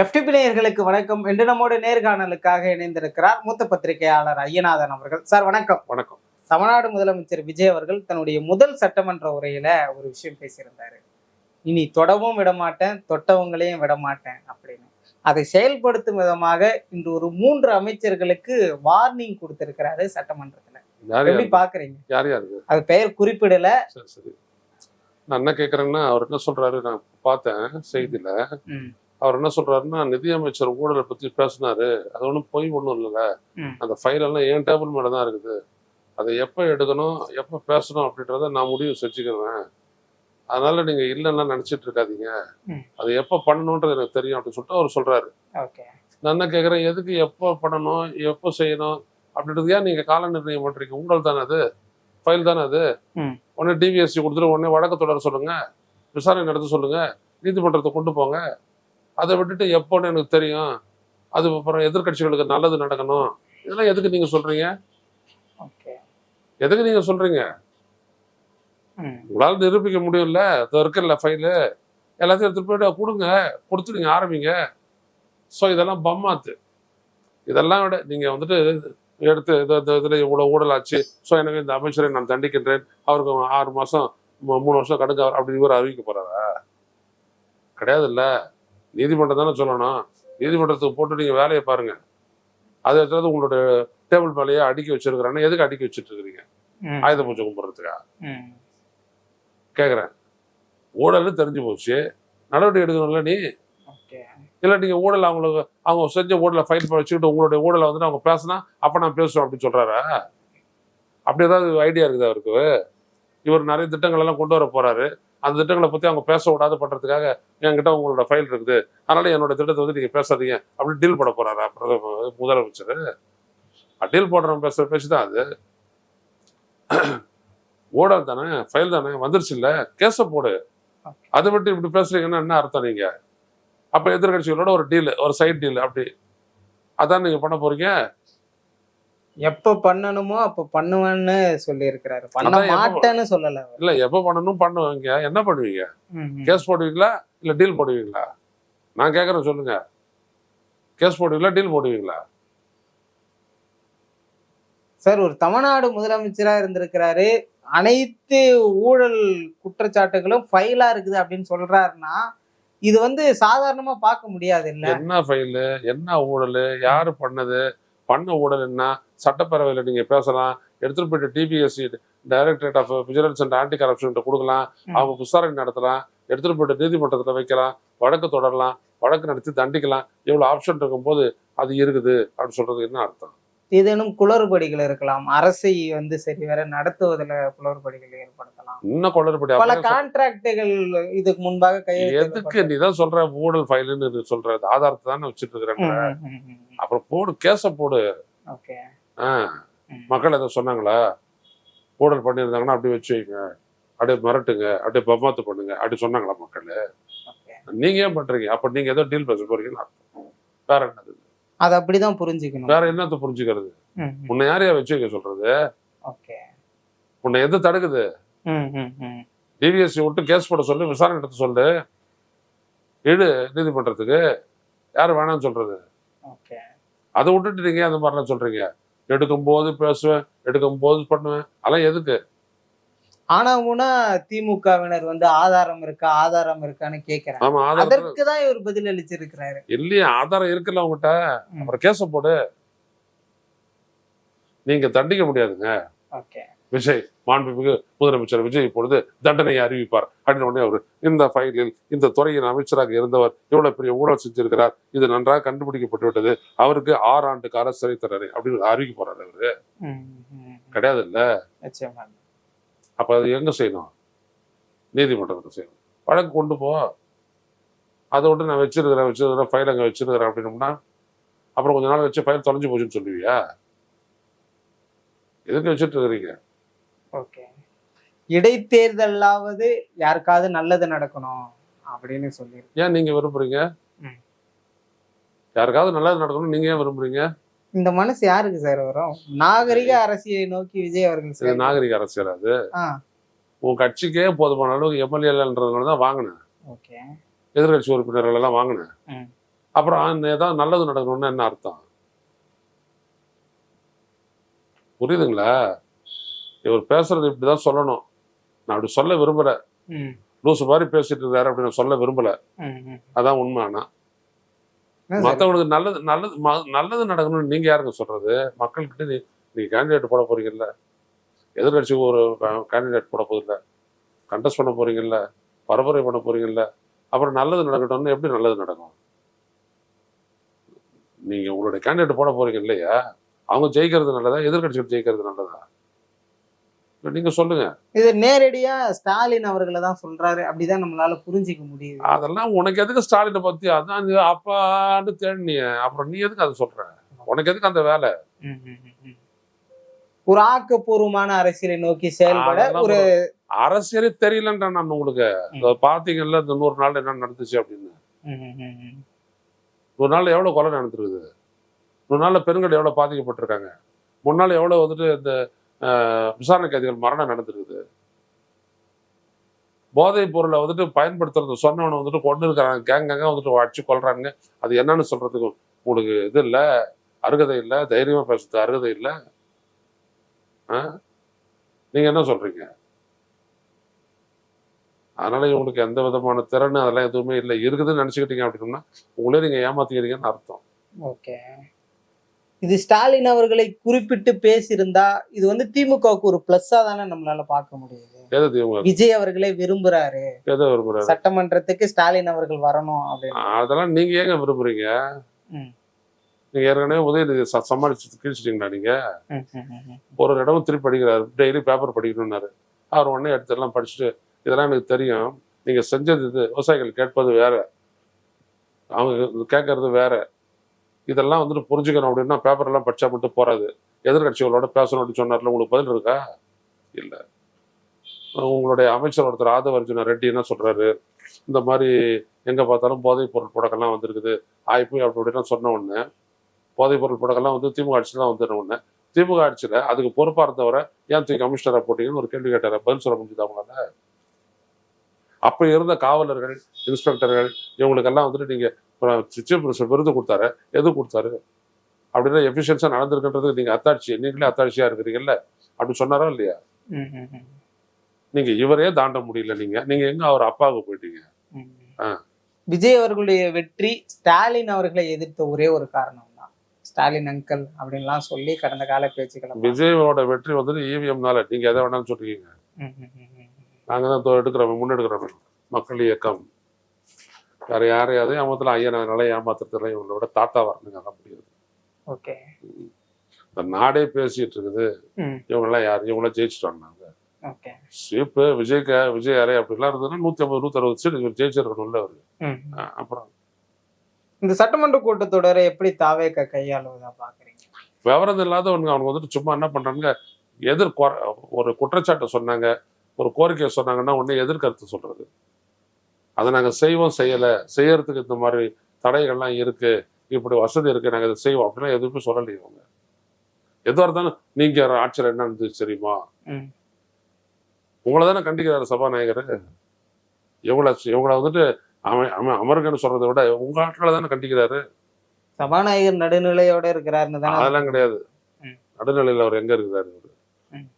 FTP நேயர்களுக்கு வணக்கம். இன்று நம்மோடு நேர்காணலுக்காக இணைந்திருக்கிறார் மூத்த பத்திரிகையாளர் ஐயநாதன் அவர்கள். சார் வணக்கம். வணக்கம். தமிழ்நாடு முதலமைச்சர் விஜய் அவர்கள் தன்னுடைய முதல் சட்டமன்ற உரையில ஒரு விஷயம் பேசியிருந்தாரு. இனி தொடவும் விடமாட்டேன், தொட்டவங்களையும் விடமாட்டேன் அப்படின்னு. அதை செயல்படுத்தும் விதமாக இன்று ஒரு 3 அமைச்சர்களுக்கு வார்னிங் கொடுத்திருக்கிறாரு சட்டமன்றத்துல. எப்படி பாக்குறீங்க? அது பெயர் குறிப்பிடல. சரி, நான் என்ன கேக்குறேன்னா, அவர் என்ன சொல்றாரு, நான் பார்த்தேன் செய்தியில. அவர் என்ன சொல்றாருன்னா, நிதியமைச்சர் ஊழலை பத்தி பேசினாரு, அது ஒன்றும் பொய் ஒன்றும் இல்லைல்ல, அந்த ஃபைல் எல்லாம் என் டேபிள் மேல தான் இருக்குது, அதை எப்போ எடுக்கணும் எப்போ பேசணும் அப்படின்றத நான் முடிவு செஞ்சுக்கிறேன், அதனால நீங்க இல்லைன்னா நினைச்சிட்டு இருக்காதீங்க, அதை எப்போ பண்ணணுன்றது எனக்கு தெரியும் அப்படின்னு சொல்லிட்டு அவர் சொல்றாரு. நான் என்ன கேட்குறேன், எதுக்கு எப்போ பண்ணணும் எப்போ செய்யணும் அப்படின்றது ஏன் நீங்க கால நிர்ணயம் பண்றீங்க? ஊழல் தானே அது, ஃபைல் தானே அது. உடனே டிவிஎஸ்சி கொடுத்துட்டு உடனே வழக்கு தொடர சொல்லுங்க, விசாரணை நடத்த சொல்லுங்க, நீதிமன்றத்தை கொண்டு போங்க. அதை விட்டுட்டு எப்போன்னு எனக்கு தெரியும், அது அப்புறம் எதிர்கட்சிகளுக்கு நல்லது நடக்கணும், இதெல்லாம் எதுக்கு நீங்க சொல்றீங்க? எதுக்கு நீங்க சொல்றீங்க? உங்களால நிரூபிக்க முடியும்ல, இருக்குல்ல ஃபைலு, எல்லாத்தையும் எடுத்துட்டு போயிட்டு கொடுங்க, கொடுத்து நீங்க ஆரம்பிங்க. ஸோ இதெல்லாம் பம்மாத்து. இதெல்லாம் விட நீங்க வந்துட்டு எடுத்து இதுல இவ்வளவு ஊழல் ஆச்சு, ஸோ எனக்கு இந்த அமைச்சரை நான் தண்டிக்கின்றேன், அவருக்கு 6 மாசம் 3 வருஷம் கடுங்க அப்படி இவர் அறிவிக்க போறாரா? கிடையாது இல்ல. நீதிமன்றம் தானே சொல்லணும். நீதிமன்றத்துக்கு போட்டு நீங்க வேலையை பாருங்க. அதை எடுத்து உங்களுடைய டேபிள் மேலேயே அடுக்கி வச்சிருக்கிறான்னு எதுக்கு அடுக்கி வச்சுட்டு இருக்கிறீங்க? ஆயுத பூஜை கும்பிட்றதுக்கா? கேக்குறேன். ஊழல் தெரிஞ்சு போச்சு, நடவடிக்கை எடுக்கணும்ல நீ. இல்ல நீங்க ஊழல் அவங்க செஞ்ச ஊழலை ஃபைல் பண்ணி வச்சுக்கிட்டு உங்களுடைய ஊழலை வந்துட்டு அவங்க பேசினா அப்ப நான் பேசுவேன் அப்படின்னு சொல்றாரா? அப்படி ஏதாவது ஐடியா இருக்குது அவருக்கு? இவர் நிறைய திட்டங்கள் எல்லாம் கொண்டு வர போறாரு, அந்த திட்டங்களை பத்தி அவங்க பேச விடாது பண்றதுக்காக என்கிட்ட உங்களோட ஃபைல் இருக்குது, அதனால என்னோட திட்டத்தை வந்து நீங்க பேசாதீங்க அப்படின்னு டீல் போட போறாரா முதலமைச்சர்? டீல் போடுறவங்க பேசுற பேச்சுதான் அது. ஊழல் தானே, ஃபைல் தானே, வந்துருச்சு இல்ல, கேஸ போடு. அதை விட்டு இப்படி பேசுறீங்கன்னா என்ன அர்த்தம்? நீங்க அப்ப எதிர்கட்சிகளோட ஒரு டீல், ஒரு சைட் டீல், அப்படி அதான் நீங்க பண்ண போறீங்க. எப்ப பண்ணணுமோ அப்ப பண்ணுவேன்னு சொல்லி இருக்கிறாரு, பண்ண மாட்டேன்னு சொல்லல. இல்ல, எப்ப பண்ணணும் பண்ணுவீங்க. என்ன பண்ணுவீங்க? கேஸ் போடுவீங்களா இல்ல டீல் போடுவீங்களா? நான் கேக்குறேன், சொல்லுங்க. கேஸ் போடுவீங்களா டீல் போடுவீங்களா? சார், ஒரு தமிழ்நாடு முதலமைச்சரா இருந்திருக்கிறாரு, அனைத்து ஊழல் குற்றச்சாட்டுகளும் ஃபைலா இருக்குது அப்படின்னு சொல்றாருன்னா இது வந்து சாதாரணமா பார்க்க முடியாது இல்ல. என்ன ஃபைலு, என்ன ஊழல், யாரு பண்ணது, பண்ண ஊழல் என்ன, சட்டப்பேரவையில் நீங்க பேசலாம், எடுத்துட்டு போயிட்டு டிபிஎஸ்சி directorate of vigilance and anti corruption கொடுக்கலாம், அவங்க விசாரணை நடத்தலாம், எடுத்துட்டு போயிட்டு நீதிமன்றத்தில் வைக்கலாம், வழக்கு தொடரலாம், வழக்கு நடத்தி தண்டிக்கலாம். எவ்வளவு ஆப்ஷன் இருக்கும்போது அது இருக்குது அப்படின்னு சொல்றது என்ன அர்த்தம்? ஏதேனும் குளறுபடிகள் இருக்கலாம், அரசை வந்து சரிவர நடத்துவதில் குளறுபடிகள் ஏற்படுத்தலாம், இன்னும் குளறுபடி, பல கான்ட்ராக்டுகள் இதுக்கு முன்பாக எதுக்கு நீ தான் சொல்ற ஊழல் ஃபைலுன்னு சொல்ற, ஆதாரத்தை தானே வச்சுட்டு இருக்கிறேன். அப்புறம் போடு, கேஸ போடு. மக்கள் எதை சொன்னாங்களா? ஊழல் பண்ணியிருந்தாங்கன்னா அப்படி வச்சு வைங்க, அப்படியே மிரட்டுங்க, அப்படியே பம்மாத்து பண்ணுங்க அப்படி சொன்னாங்களா மக்கள்? நீங்க ஏன் பண்றீங்க? அப்ப நீங்க ஏதோ டீல் பேச போறீங்கன்னு அர்த்தம். வேற என்னது? அது அப்படிதான் புரிஞ்சுக்கணும். வேற என்னத்த புரிஞ்சுக்கிறது? உன்னை யாரையா வச்சு வைக்க சொல்றது? உன்னை எது தடுக்குது? டிவிஎஸ்சி விட்டு கேஸ் போட சொல்லு, விசாரணை நடத்த சொல்லு, இடு நீதிமன்றத்துக்கு. யாரு வேணாம்னு சொல்றது? அதை விட்டுட்டு நீங்க அந்த மாதிரிலாம் சொல்றீங்க. எடுக்கும் போது பேசுவேன், எடுக்கும் போது பண்ணுவேன், அதெல்லாம் எதுக்கு? ஆனா திமுகவினர் வந்து ஆதாரம் இருக்கான்னு கேக்குறாங்க. ஆமா, அதற்குதான் இவர் பதில் அளிச்சிருக்கிறாரு. இல்லையா, ஆதாரம் இருக்குல்ல உங்ககிட்ட, அப்புறம் கேஸ போடு. நீங்க தண்டிக்க முடியாதுங்க. விஜய், மாண்புமிகு முதலமைச்சர் விஜய் இப்பொழுது தண்டனையை அறிவிப்பார் அப்படின்னு உடனே அவரு, இந்த ஃபைலில் இந்த துறையின் அமைச்சராக இருந்தவர் இவ்வளவு பெரிய ஊழல் செஞ்சிருக்கிறார், இது நன்றாக கண்டுபிடிக்கப்பட்டு விட்டது, அவருக்கு 6 ஆண்டு கால சிறை தண்டனை அப்படின்னு அறிவிக்க போறாரு அவரு. கிடையாது இல்ல. அப்ப அது எங்க செய்யணும்? நீதிமன்றத்தில் செய்யணும். வழக்கு கொண்டு போ. அதை விட்டு நான் வச்சிருக்கிறேன் ஃபைல் அங்கே வச்சிருக்கிறேன் அப்படின்னோம்னா அப்புறம் கொஞ்ச நாள் வச்சு ஃபைல் தொலைஞ்சு போச்சுன்னு சொல்லுவியா? எதுக்கு வச்சுட்டு இருக்கிறீங்க? இடைத்தேர்தலாவது யாருக்காவது நல்லது நடக்கணும் அப்படின்னு சொல்லி ஏன் நீங்க விரும்புறீங்க? யாருக்காவது நல்லது நடக்கணும் நீங்க ஏன் விரும்புறீங்க? இந்த மனசு யாருக்கு சார் வரும்? நாகரிக அரசியலை நோக்கி விஜய் அவர்கள். நாகரிக அரசியல் அது. உன் கட்சிக்கே போதுமான அளவுக்கு எம்எல்ஏன்றதுனால தான் வாங்கினேன், எதிர்கட்சி உறுப்பினர்கள் எல்லாம் வாங்கினேன். அப்புறம் ஏதாவது நல்லது நடக்கணும்னா என்ன அர்த்தம்? புரியுதுங்களா? இவர் பேசுறது இப்படிதான் சொல்லணும். நான் அப்படி சொல்ல விரும்பல. ம். லூசு மாதிரி பேசிட்டு இருக்காரு அப்படின்னு நான் சொல்ல விரும்பல. ம். ம். அதான் உண்மை. ஆனா என்ன சார்? மத்தவங்களுக்கு நல்லது நல்லது நல்லது நடக்கணும்னு நீங்க யாருங்க சொல்றது? மக்கள்கிட்ட நீங்க கேண்டிடேட் போட போறீங்கல்ல, எதிர்கட்சிக்கு ஒரு கேண்டிடேட் போட போதில்ல, கண்டெஸ்ட் பண்ண போறீங்கல்ல, பரப்புரை பண்ண போறீங்கல்ல, அப்புறம் நல்லது நடக்கட்டும்னு எப்படி நல்லது நடக்கும்? நீங்க உங்களுடைய கேண்டிடேட் போட போறீங்க இல்லையா? அவங்க ஜெயிக்கிறது நல்லதா? எதிர்கட்சிகள் ஜெயிக்கிறது நல்லதா? நீங்க சொல்லுங்க. இது நேரடியா ஸ்டாலின் அவர்களை தான் சொல்றாரு அப்படிதான் நம்மளால புரிஞ்சிக்க முடியுது. அதெல்லாம் உனக்கு எதுக்கு ஸ்டாலினை பத்தி? அதான் நீ அப்பான்னு தேடினிய, அப்புறம் நீ எதுக்கு அதை சொல்ற? உனக்கு எதுக்கு அந்த வேலை? ம். ம். ம். ம். ஒரு ஆக்கப்பூர்வமான அரசியலை நோக்கி செயல்பட அதெல்லாம் ஒரு அரசியலே தெரியலன்ற நான் உங்களுக்கு. பாத்தீங்கல்ல இந்த 100 நாள் என்ன நடந்துச்சு அப்படின்னு. ம். ம். ம். ம். 100 நாள்ல எவ்வளவு கொலை நடந்துருக்குது? 100 நாள்ல பெண்கள் எவ்வளவு பாதிக்கப்பட்டிருக்காங்க? முன்னால எவ்வளவு வந்துட்டு இந்த விசாரணை கைதிகள் மரணம் நடந்திருக்குது? போதைப் பொருளை வந்துட்டு பயன்படுத்துறது சொன்னவனை வந்துட்டு கொண்டு இருக்கிறாங்க, கேங்க வந்துட்டு அடிச்சு கொள்றாங்க. அது என்னன்னு சொல்றதுக்கு உங்களுக்கு இது இல்ல, அருகதை இல்ல, தைரியமா பேசுறது அருகதை இல்ல. நீங்க என்ன சொல்றீங்க? அதனால இவங்களுக்கு எந்த விதமான திறன் அதெல்லாம் எதுவுமே இல்லை. இருக்குதுன்னு நினைச்சுக்கிட்டீங்க அப்படின்னா உங்களே நீங்க ஏமாத்திக்கிறீங்கன்னு அர்த்தம். ஓகே. இது ஸ்டாலின் அவர்களை குறிப்பிட்டு பேசியிருந்தா இது வந்து திமுகவுக்கு ஒரு பிளஸ்ஸா தானே நம்மளால பார்க்க முடியுது. எது இவங்க விஜய் அவர்களே விரும்புறாரு, எதை விரும்புறாரு? சட்டமன்றத்துக்கு ஸ்டாலின் அவர்கள் வரணும் அப்படின்னு. அதெல்லாம் நீங்க ஏங்க விரும்புறீங்க? ம். நீங்க ஏற்கனவே உதயநிதி சமாளிச்சு கிழிச்சிட்டீங்களா நீங்க? ம். ம். ம். ம். ஒரு இடமும் திருப்பி படிக்கிறாரு, டெய்லி பேப்பர் படிக்கணும்னாரு. அவர் உடனே எடுத்து எல்லாம் படிச்சுட்டு இதெல்லாம் எனக்கு தெரியும், நீங்க செஞ்சது இது, விவசாயிகள் கேட்பது வேற, அவங்க கேட்கறது வேற, இதெல்லாம் வந்துட்டு புரிஞ்சுக்கணும் அப்படின்னா பேப்பர் எல்லாம் படிச்சா மட்டும் போறாது, எதிர்கட்சிகளோட பேசணும் அப்படின்னு சொன்னார்ல. உங்களுக்கு பதில் இருக்கா? இல்ல. உங்களுடைய அமைச்சர் ஒருத்தர் ஆதவர்ஜுன ரெட்டி என்ன சொல்றாரு, இந்த மாதிரி எங்க பார்த்தாலும் போதைப் பொருள் புழக்கம்லாம் வந்திருக்குது, ஆய்ப்பு அப்படி இப்படிலாம் சொன்ன உடனே போதைப் பொருள் புழக்கம்லாம் வந்து திமுக ஆட்சியில் தான் வந்துடுற உடனே திமுக ஆட்சியில் அதுக்கு பொறுப்பா இருந்தவரை ஏன் தூக்கி கமிஷனரா போட்டீங்கன்னு ஒரு கேள்வி கேட்டார. பதில் சொல்ல முடியுது அவங்களால? அப்ப இருந்த காவலர்கள், இன்ஸ்பெக்டர்கள் இவங்களுக்கெல்லாம் வந்துட்டு நீங்க சீஃப் மினிஸ்டர் விருது கொடுத்தாரு. எது கொடுத்தாரு? அப்படின்னா எஃபிஷியன்ஸா நடந்திருக்குன்றதுக்கு நீங்க அத்தாட்சி, நீங்களே அத்தாட்சியா இருக்கிறீங்கல்ல, அப்படி சொன்னாரா இல்லையா? ம். ம். ம். நீங்க இவரே தாண்ட முடியல. நீங்க எங்க அவர் அப்பாவுக்கு போயிட்டீங்க? ம். விஜய் அவர்களுடைய வெற்றி ஸ்டாலின் அவர்களை எதிர்த்த ஒரே ஒரு காரணம் தான். ஸ்டாலின் அங்கிள் அப்படின்லாம் சொல்லி கடந்த கால பேச்சுக்களை விஜயோட வெற்றி வந்துட்டு இவிஎம்னால. நீங்க எதை வேணாலும் சொல்றீங்க. ம். ம். ம். ம். நாங்க தான் எடுக்கிறோம், முன்னெடுக்கிறோம். மக்கள் இயக்கம் வேற யாரையாவது ஏமாத்தலாம். ஐயனால ஏமாத்துறதுல இவங்களோட தாத்தா வரணுங்க. அதான் முடியாது. ஓகே. இந்த நாடே பேசிட்டு இருக்குது, ம். இவங்கெல்லாம் யாரு? இவங்களாம் ஜெயிச்சுட்டாங்க. ஓகே. ஸ்வீப்பு விஜய் யாரே அப்படிலாம் இருந்ததுன்னா 150 160 சீட் இவர் ஜெயிச்சிருக்கணும்ல அவரு. ம். அப்புறம் இந்த சட்டமன்ற கூட்டத்தொடரை எப்படி தாவேக கையாளுவதா பாக்குறீங்க? விவரம் இல்லாதவனுங்க அவனுக்கு வந்துட்டு சும்மா என்ன பண்றானுங்க, ஒரு குற்றச்சாட்டை சொன்னாங்க, ஒரு கோரிக்கையை சொன்னாங்கன்னா உடனே எதிர்கருத்து சொல்றது. அதை நாங்க செய்வோம், செய்யல, செய்யறதுக்கு இந்த மாதிரி தடைகள்லாம் இருக்கு, இப்படி வசதி இருக்கு, நாங்க இதை செய்வோம் அப்படிலாம் எதுவுமே சொல்லலையே அவங்க. எதுவாக இருந்தாலும் நீங்க ஆட்சியில் என்ன இருந்துச்சு தெரியுமா? ம். உங்களை தானே கண்டிக்கிறாரு சபாநாயகர். இவங்களை வந்துட்டு அமருங்கன்னு சொல்றதை விட உங்க ஆட்களை தானே கண்டிக்கிறாரு. சபாநாயகர் நடுநிலையோட இருக்கிறாருன்னு தானே? அதெல்லாம் கிடையாது. ம். நடுநிலையில் அவர் எங்க இருக்கிறாரு? ம்.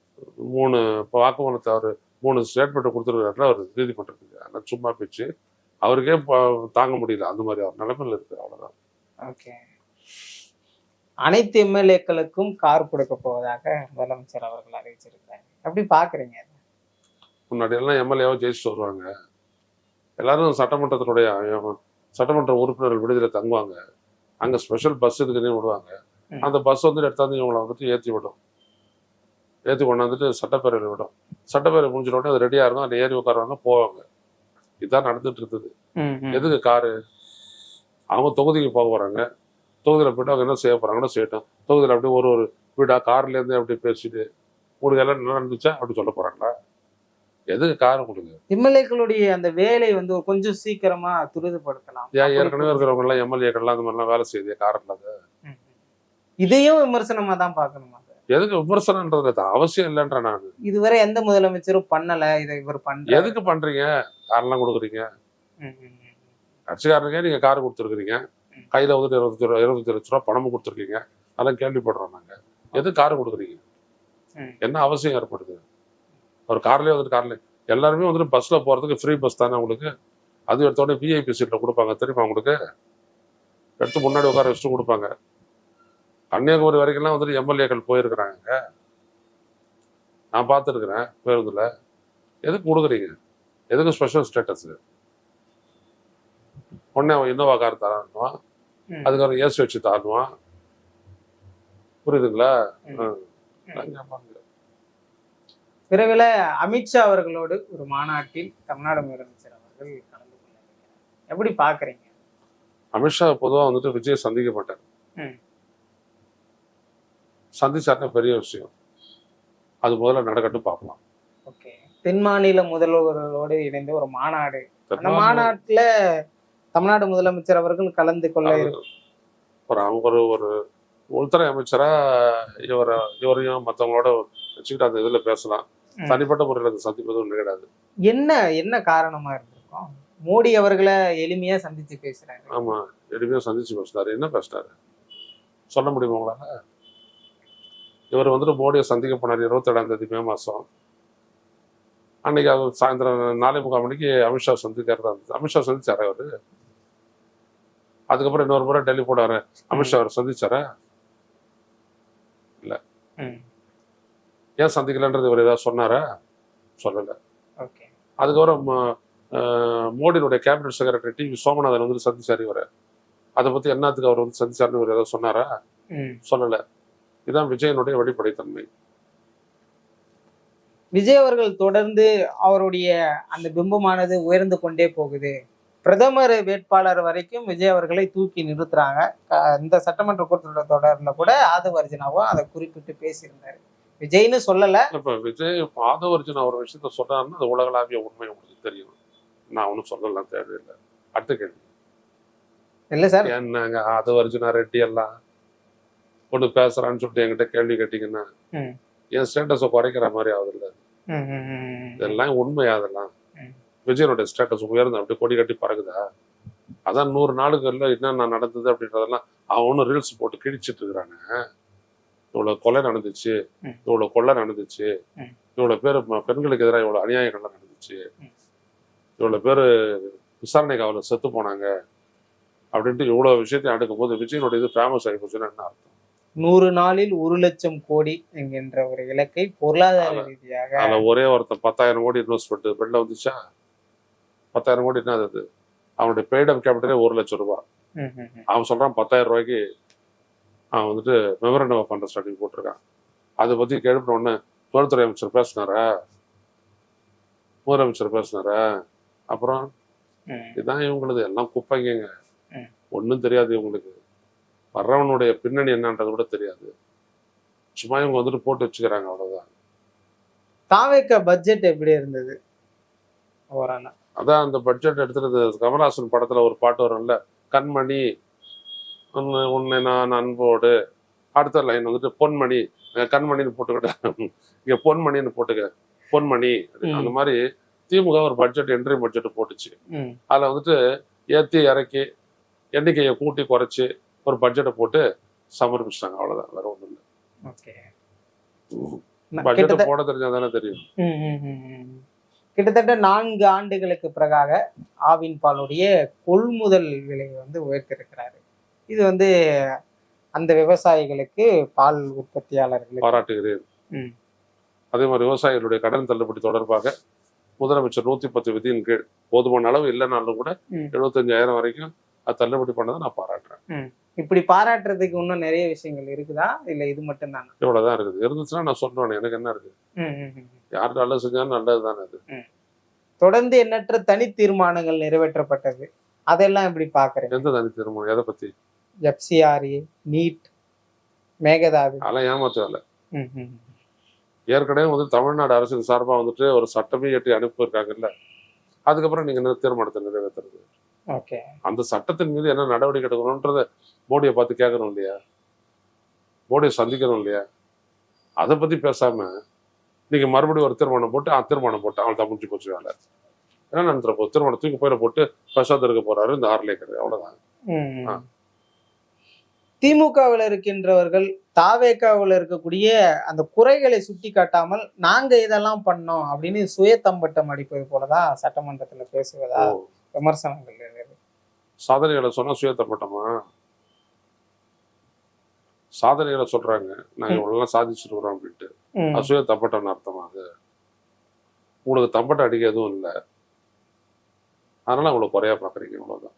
3 வாக்குமூலத்தை அவர் 3 ஸ்டேட்மெண்ட் கொடுத்துருக்காருல அவர் நீதிமன்றத்துக்கு. ஆனால் சும்மா பேச்சு அவருக்கே தாங்க முடியல. அந்த மாதிரி அவர் நிலைமையில் இருக்கு. அவ்வளவுதான். ஓகே. அனைத்து எம்எல்ஏக்களுக்கும் கார் கொடுக்க போவதாக முதலமைச்சர் அவர்கள் அறிவிச்சிருக்காரு. எப்படி பாக்குறீங்க? முன்னாடி எல்லாம் எம்எல்ஏவா ஜெயிச்சுட்டு வருவாங்க. எல்லாரும் சட்டமன்ற உறுப்பினர்கள் விடுதலை தங்குவாங்க. அங்க ஸ்பெஷல் பஸ் இதுக்குன்னே விடுவாங்க. அந்த பஸ் வந்து எடுத்தாந்து இவங்களை வந்துட்டு ஏற்றி கொண்டாந்துட்டு சட்டப்பேரவையில் விடும். சட்டப்பேரவை முடிஞ்ச உடனே அது ரெடியா இருக்கும், அதில் ஏறி உட்காருவாங்க, போவாங்க. இதுதான் நடந்துட்டு இருந்தது. எதுக்கு காரு? அவங்க தொகுதிக்கு போக போறாங்க. தொகுதியில் போயிட்டு அவங்க என்ன செய்ய போறாங்கன்னு செய்யட்டும். தொகுதியில் அப்படியே ஒரு வீடா கார்ல இருந்து அப்படி பேசிட்டு உங்களுக்கு எல்லாம் நடந்துச்சா அப்படி சொல்ல போறாங்களா? எதுக்கு கார் கொடுங்க? எம்எல்ஏக்களுடைய அந்த வேலை வந்து கொஞ்சம் சீக்கிரமா துரிதப்படுத்தலாம். ஏற்கனவே இருக்கிறவங்க எல்லாம் எம்எல்ஏக்கள்லாம் அந்த மாதிரிலாம் வேலை செய்யுது கார் இல்லாத. இதையும் விமர்சனமா தான் பார்க்கணுமா? எதுக்கு விமர்சனம்ன்றது அவசியம் இல்லைன்ற நான். இதுவரை எந்த முதலமைச்சரும் பண்ணல, இதை இவர் பண்ற. எதுக்கு பண்றீங்க? காரெல்லாம் கொடுக்குறீங்க. கட்சிக்காரனுக்கே நீங்க கார் கொடுத்துருக்கீங்க. கையில வந்துட்டு 25 லட்ச ரூபா பணமும் கொடுத்துருக்கீங்க, அதெல்லாம் கேள்விப்படுறோம் நாங்க. எது கார் கொடுக்குறீங்க? என்ன அவசியம் ஏற்படுது? ஒரு கார்லயே வந்துட்டு எல்லாருமே வந்துட்டு பஸ்ல போறதுக்கு ஃப்ரீ பஸ் தானே உங்களுக்கு? அது எடுத்தோடனே விஐபி சீட்ல கொடுப்பாங்க தெரியுமா உங்களுக்கு? எடுத்து முன்னாடி உட்கார வச்சுட்டு கொடுப்பாங்க. கன்னியாகுமரி வரைக்கும்லாம் வந்துட்டு எம்எல்ஏக்கள் போயிருக்கிறாங்க, நான் பார்த்துருக்குறேன் பேருந்துல. எதுக்கு கொடுக்குறீங்க? எதுக்கு ஸ்பெஷல் ஸ்டேட்டஸ்? உடனே அவன் இன்னோவா கார் தரான்னுவான், அதுக்கப்புறம் ஏசி வச்சு தாண்டுவான். புரியுதுங்களா? விரைவில் அமித்ஷா அவர்களோடு ஒரு மாநாட்டில் தமிழ்நாடு முதலமைச்சர் அவர்கள் கலந்து கொள்ள இருக்கிறார். எப்படி பாக்குறீங்க? அமித்ஷா பொதுவா வந்துட்டு விஜய் சந்திக்க மாட்டார். சந்திச்சாருன்னா பெரிய விஷயம். அது முதல்ல நடக்கட்டும் பார்க்கலாம். ஓகே. தென் மாநில முதல்வர்களோடு இணைந்து ஒரு மாநாடு, அந்த மாநாட்டுல தமிழ்நாடு முதலமைச்சர் அவர்கள் கலந்து கொள்ள ஒரு உள்துறை அமைச்சரா இவரையும் மற்றவங்களோட வச்சுக்கிட்டு அந்த இதுல பேசலாம். தனிப்பட்ட முறையில் அந்த சந்திப்பது ஒன்று கிடையாது. என்ன காரணமா இருந்திருக்கும்? மோடி அவர்களை எளிமையா சந்திச்சு பேசுறாரு. ஆமா, எளிமையா சந்திச்சு பேசுறாரு. என்ன பேசுறாரு சொல்ல முடியுமா உங்களால? இவர் வந்துட்டு மோடியை சந்திக்க போனார் 27ஆம் தேதி மே மாசம். அன்னைக்கு அவர் சாயந்தரம் 4:45 மணிக்கு அமித்ஷா சந்திக்கிறதா இருந்துச்சு. அமித்ஷா சந்திச்சாரா அவரு? அதுக்கப்புறம் இன்னொரு முறை டெல்லி போனாரு, அமித்ஷா அவர் சந்திச்சாரா? இல்ல. ஏன் சந்திக்கலன்றது இவர் ஏதாவது சொன்னாரா? சொல்லல. அதுக்கப்புறம் மோடியினுடைய கேபினட் செக்ரட்டரி டிவி சோமநாதன் வந்து சந்திச்சாரு இவரை. அதை பத்தி என்னத்துக்கு அவர் வந்து சந்திச்சாருன்னு இவர் ஏதாவது சொன்னாரா? சொல்லல. இதுதான் விஜயனுடைய வெளிப்படைத்தன்மை. விஜய் அவர்கள் தொடர்ந்து அவருடைய அந்த பிம்பமானது உயர்ந்து கொண்டே போகுது. பிரதமர் வேட்பாளர் வரைக்கும் விஜய் அவர்களை தூக்கி நிறுத்துறாங்க. இந்த சட்டமன்ற கூட்டத்தொடர் தொடர்ல கூட ஆதவர்ஜுனாவும் அதை குறிப்பிட்டு பேசியிருந்தாரு. விஜய்னு சொல்லல. இப்ப விஜய் ஆதவர்ஜுனா ஒரு விஷயத்த சொல்றாருன்னா அது உலகளாவிய உண்மை உங்களுக்கு தெரியும். நான் ஒன்றும் சொல்லலாம் தேவையில்லை. அடுத்த கேள்வி இல்ல சார், என்னங்க ஆதவர்ஜுனா ரெட்டி எல்லாம் ஒண்ணு பேசுறான்னு சொல்லிட்டு என்கிட்ட கேள்வி கேட்டீங்கன்னா என் ஸ்டேட்டஸை குறைக்கிற மாதிரி ஆகுது இல்லை? இதெல்லாம் உண்மையா? அதெல்லாம் விஜயனுடைய ஸ்டேட்டஸ் உயர்ந்து அப்படி கொடி கட்டி பறகுதா? அதான் 100 நாளுக்குள்ள என்னென்ன நடந்தது அப்படின்றதெல்லாம் அவனும் ரீல்ஸ் போட்டு கிழிச்சிட்டு இருக்கிறாங்க. இவ்வளவு கொலை நடந்துச்சு, இவ்வளவு கொள்ளை நடந்துச்சு, இவ்வளவு பேர் பெண்களுக்கு எதிராக இவ்வளவு அநியாயங்கள்லாம் நடந்துச்சு, இவ்வளவு பேர் விசாரணை காவலர் செத்து போனாங்க அப்படின்ட்டு இவ்வளவு விஷயத்தையும் அடுக்கும் போது விஜயனுடைய இது ஃபேமஸ் ஆகி போச்சுன்னா என்ன அர்த்தம்? 100 நாளில் 1 லட்சம் கோடி என்கின்ற ஒரு இலக்கை பொருளாதார ரீதியாக அதுல ஒரே ஒருத்தர் 10,000 கோடி இன்வெஸ்ட்மெண்ட் வெளில வந்துச்சா? 10,000 கோடி என்ன அது? அவனுடைய பெய்ட் அப் கேபிட்டலே 1 லட்சம் ரூபாய். அவன் சொல்றான் 10,000 ரூபாய்க்கு அவன் வந்துட்டு மெமரண்டம் ஆஃப் அண்டர்ஸ்டாண்டிங் போட்டிருக்கான். அதை பத்தி கேள்விப்பட்ட உடனே தொழில்துறை அமைச்சர் பேசினாரா, முதலமைச்சர் பேசினாரா? அப்புறம் இதுதான் இவங்களது எல்லாம் குப்பைங்க. ஒன்றும் தெரியாது இவங்களுக்கு. வர்றவனுடைய பின்னணி என்னன்றது கூட தெரியாது. சும்மா இவங்க வந்துட்டு போட்டு வச்சுக்கிறாங்க, அவ்வளவுதான். தாவேக பட்ஜெட் எப்படி இருந்தது? அதான் அந்த பட்ஜெட் எடுத்துறது கமல்ஹாசன் படத்துல ஒரு பாட்டு வரும்ல, கண்மணி உன்னை நான் அன்போடு, அடுத்த லைன் வந்துட்டு பொன்மணி, கண்மணின்னு போட்டுக்கிட்ட இங்க பொன்மணின்னு போட்டுக்க, பொன்மணி. அந்த மாதிரி திமுக ஒரு பட்ஜெட் என்ட்ரி பட்ஜெட் போட்டுச்சு. அதுல வந்துட்டு ஏத்தி இறக்கி எண்ணிக்கையை கூட்டி குறைச்சி ஒரு பட்ஜெட்டை போட்டு சமர்ப்பிச்சிட்டாங்க, அவ்வளவுதான், வேற ஒண்ணும் இல்லை. பட்ஜெட் போட தெரிஞ்சாதானே தெரியும். கிட்டத்தட்ட 4 ஆண்டுகளுக்கு பிறகாக ஆவின் பாலுடைய கொள்முதல் விலையை வந்து உயர்த்திருக்கிறாரு. இது வந்து அந்த விவசாயிகளுக்கு, பால் உற்பத்தியாளர்களுக்கு பாராட்டுகிறேன். அதே மாதிரி விவசாயிகளுடைய கடன் தள்ளுபடி தொடர்பாக முதலமைச்சர் 110 விதியின் கீழ் போதுமான அளவு இல்லைனாலும் கூட 75,000 வரைக்கும் அது தள்ளுபடி பண்ணதை நான் பாராட்டுறேன். இப்படி பாராட்டுறதுக்கு இன்னும் நிறைய விஷயங்கள் இருக்குதா, இல்ல இது மட்டும் தானே? இவ்வளவுதான் இருக்குது. இருந்துச்சுன்னா நான் சொல்றேன், எனக்கு என்ன இருக்கு? யார் நல்லது செஞ்சாலும் நல்லது தானே அது. தொடர்ந்து எண்ணற்ற தனி தீர்மானங்கள் நிறைவேற்றப்பட்டது, அதெல்லாம் எப்படி பாக்குறேன்? எந்த தனி தீர்மானம்? எதை பத்தி? FCRA, நீட், மேகதாது, அதெல்லாம் ஏமாற்ற வேலை. ஏற்கனவே வந்து தமிழ்நாடு அரசின் சார்பா வந்துட்டு ஒரு சட்டமே ஏற்றி அனுப்பியிருக்காங்கல்ல, அதுக்கப்புறம் நீங்க என்ன தீர்மானத்தை நிறைவேற்றுறது? அந்த சட்டத்தின் மீது என்ன நடவடிக்கை எடுக்கணும்ன்றத மோடியை பார்த்து கேட்கணும் இல்லையா? மோடியை சந்திக்கணும் இல்லையா? அதை பத்தி பேசாம நீங்க மறுபடியும் ஒரு தீர்மானம் போட்டு தீர்மானம் போட்டு அவள் முடிஞ்சு போச்சு வேலை. ஏன்னா நினைத்துற தீர்மானம் தூக்கி போயிட போட்டு பிரசாத் இருக்க போறாரு இந்த ஆர்லேக்கர், அவ்வளவுதான். திமுகவில் இருக்கின்றவர்கள் தாவேகாவில் இருக்கக்கூடிய அந்த குறைகளை சுட்டி காட்டாமல் நாங்க இதெல்லாம் பண்ணோம் அப்படின்னு சுயத்தம்பட்டம் அடிப்பது போலதான் சட்டமன்றத்துல பேசுவதா ஓ, விமர்சனங்கள் எழுது. சாதனைகளை சொன்னா சுயத்தப்பட்டமா? சாதனைகளை சொல்றாங்க, நாங்க ம், இவ்வளவு சாதிச்சுட்டு வரோம் அப்படின்ட்டு. ம். அது சுயத்தப்பட்டம்னு அர்த்தமா? அது உங்களுக்கு தம்பட்டம் அடிக்க எதுவும் இல்லை, அதனால அவ்வளவு குறையா பாக்குறீங்க, அவ்வளவுதான்.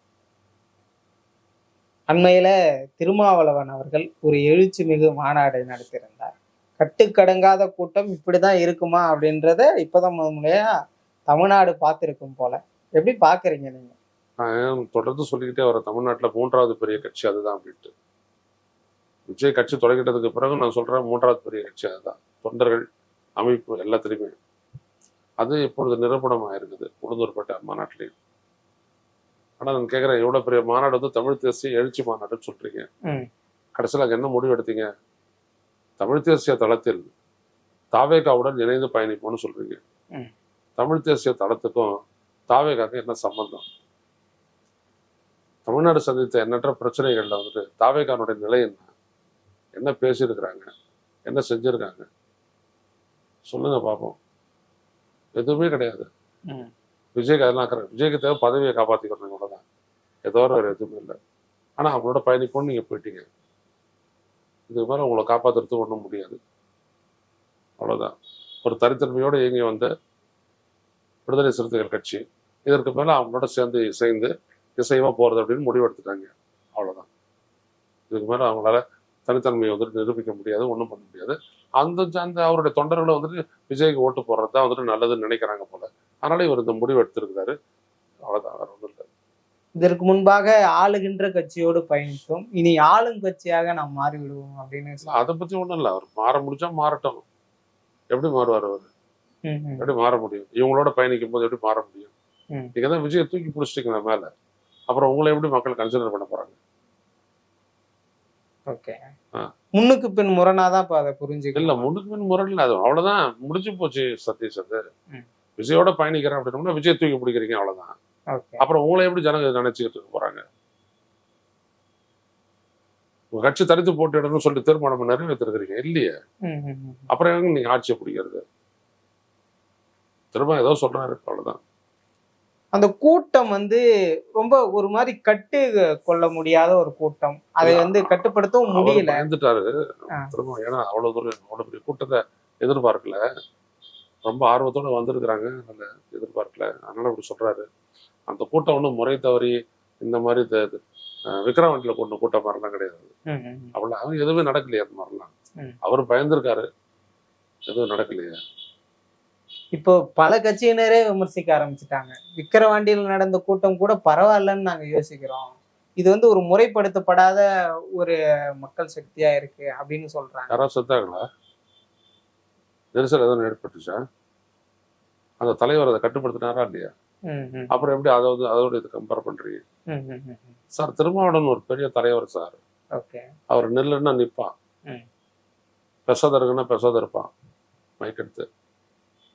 அண்மையில திருமாவளவன் அவர்கள் ஒரு எழுச்சி மிகு மாநாடு நடத்தியிருந்தார். கட்டுக்கடங்காத கூட்டம் இப்படிதான் இருக்குமா அப்படின்றத இப்பதான் முறையா தமிழ்நாடு பார்த்திருக்கும் போல. எப்படி பாக்குறீங்க நீங்க? நான் தொடர்ந்து சொல்லிக்கிட்டே வர தமிழ்நாட்டுல 3வது பெரிய கட்சி அதுதான் அப்படின்ட்டு. விஜய் கட்சி தொடங்கிட்டதுக்கு பிறகு நான் சொல்றேன் 3வது பெரிய கட்சி அதுதான். தொண்டர்கள், அமைப்பு எல்லாத்துலயுமே அது இப்பொழுது நிரூபணம் ஆயிருக்குது உளுந்தூர்பேட்டை மாநாட்டிலையும். ஆனா நான் கேட்கிறேன், எவ்வளவு பெரிய மாநாடு வந்து தமிழ் தேசிய எழுச்சி மாநாடுன்னு சொல்றீங்க, ம், கடைசியில் அங்க என்ன முடிவு எடுத்தீங்க? தமிழ் தேசிய தளத்தில் தாவேகாவுடன் இணைந்து பயணிப்போம்னு சொல்றீங்க. ம். தமிழ் தேசிய தளத்துக்கும் தாவேகாவுக்கும் என்ன சம்பந்தம்? தமிழ்நாடு சந்தித்த எண்ணற்ற பிரச்சனைகள்ல வந்துட்டு தாவேகானுடைய நிலை என்ன, என்ன பேசியிருக்கிறாங்க, என்ன செஞ்சிருக்காங்க, சொல்லுங்க பார்ப்போம். எதுவுமே கிடையாது. ம். விஜய்க்கு அதெல்லாம் அக்கறை. விஜய்க்கு தேவை பதவியை காப்பாற்றிக்கிறோம், இவ்வளவுதான். ஏதோ வேற எதுவுமே இல்லை. ஆனா அவங்களோட பயணிப்போன்னு நீங்க போயிட்டீங்க. இதுக்கு மேல உங்களை காப்பாத்துறதுக்கு ஒன்றும் முடியாது, அவ்வளவுதான். ஒரு தனித்தன்மையோடு இயங்கி வந்த விடுதலை சிறுத்தைகள் கட்சி இதற்கு மேல அவங்களோட சேர்ந்து இசைந்து இசைவா போறது அப்படின்னு முடிவெடுத்துட்டாங்க, அவ்வளவுதான். இதுக்கு மேல அவங்களால தனித்தன்மையை வந்துட்டு நிரூபிக்க முடியாது, ஒன்றும் பண்ண முடியாது. அந்த அந்த அவருடைய தொண்டர்களை வந்துட்டு விஜய்க்கு ஓட்டு போடுறது தான் வந்துட்டு நல்லதுன்னு நினைக்கிறாங்க போல. அதனால இவர் இந்த முடிவு எடுத்திருக்கிறாரு, அவ்வளவுதான், வேற ஒன்றும் இல்லை. இதற்கு முன்பாக ஆளுகின்ற கட்சியோடு பயணித்தோம், இனி ஆளும் கட்சியாக நாம் மாறிவிடுவோம் அப்படின்னு அதை பத்தி ஒன்றும் இல்லை. அவர் மாற முடிச்சா மாறட்டும். எப்படி மாறுவார் அவர்? ம், ம், எப்படி மாற முடியும்? இவங்களோட பயணிக்கும் போது எப்படி மாற முடியும்? ம். நீங்க தான் விஜயை தூக்கி பிடிச்சிட்டீங்களா மேல, அப்புறம் உங்களை எப்படி மக்கள் கன்சிடர் பண்ண போறாங்க? ஓகே. ஆ. முன்னுக்கு பின் முரணாதான் இப்ப அதை இல்ல, புரிஞ்சுக்கணும். முன்னுக்கு பின் முரண் அது, அவ்வளவுதான், முடிஞ்சு போச்சு சதீஷ். அது ம். விஜயோட பயணிக்கிறேன் அப்படின்னா விஜய் தூக்கி பிடிக்கிறீங்க, அவ்வளவுதான். ஓகே. அப்புறம் உங்களை எப்படி ஜனங்க நினைச்சுக்கிட்டு இருக்க போறாங்க? உங்க கட்சி தடுத்து போட்டிடணும்னு சொல்லிட்டு தீர்மானம் நிறைவேற்றிருக்கிறீங்க இல்லையே, ம், ம், ம். அப்புறம் எங்க நீங்க ஆட்சியை பிடிக்கிறது? திரும்ப ஏதோ சொல்றாரு, அவ்வளவுதான். அந்த கூட்டம் வந்து ரொம்ப ஒரு மாதிரி கட்டு கொள்ள முடியாத ஒரு கூட்டம். அதை வந்து கட்டுப்படுத்தவும் அவர் முடியல. பயந்துட்டாரு ஆ. திரும்ப. ஏன்னா அவ்வளவு தூரம் அவ்வளவு பெரிய கூட்டத்தை எதிர்பார்க்கல, ரொம்ப ஆர்வத்தோட வந்திருக்கிறாங்க, அதனால எதிர்பார்க்கல, அதனால அப்படி சொல்றாரு. அந்த கூட்டம் ஒன்றும் முறை தவறி இந்த மாதிரி விக்ரவாண்டியில கொண்டு கூட்டம் மாதிரிலாம் கிடையாது. ம், ம், ம். அவ்வளவு எதுவுமே நடக்கலையே அந்த மாதிரிலாம். ம். அவர் பயந்துருக்காரு, எதுவும் நடக்கலையே. இப்போ பல கட்சியினரே விமர்சிக்க ஆரம்பிச்சுட்டாங்க. விக்கிரவாண்டியில் நடந்த கூட்டம் கூட பரவாயில்லன்னு நாங்க யோசிக்கிறோம். இது வந்து ஒரு முறைப்படுத்தப்படாத ஒரு மக்கள் சக்தியா இருக்கு அப்படின்னு சொல்றாங்க. யாராவது செத்தாங்களா? நெரிசல் எதுவும் ஏற்பட்டுச்சா? அந்த தலைவர் அதை கட்டுப்படுத்தினாரா இல்லையா? ம், ம், அப்புறம் எப்படி அதோட இது கம்பேர் பண்றீங்க? ம், ம், ம், ம். சார், திருமாவளவன் ஒரு பெரிய தலைவர் சார். ஓகே. அவர் நில்லுன்னா நிற்பான், ம். பெசாத இருக்குன்னா பெசாத இருப்பான் மைக் எடுத்து.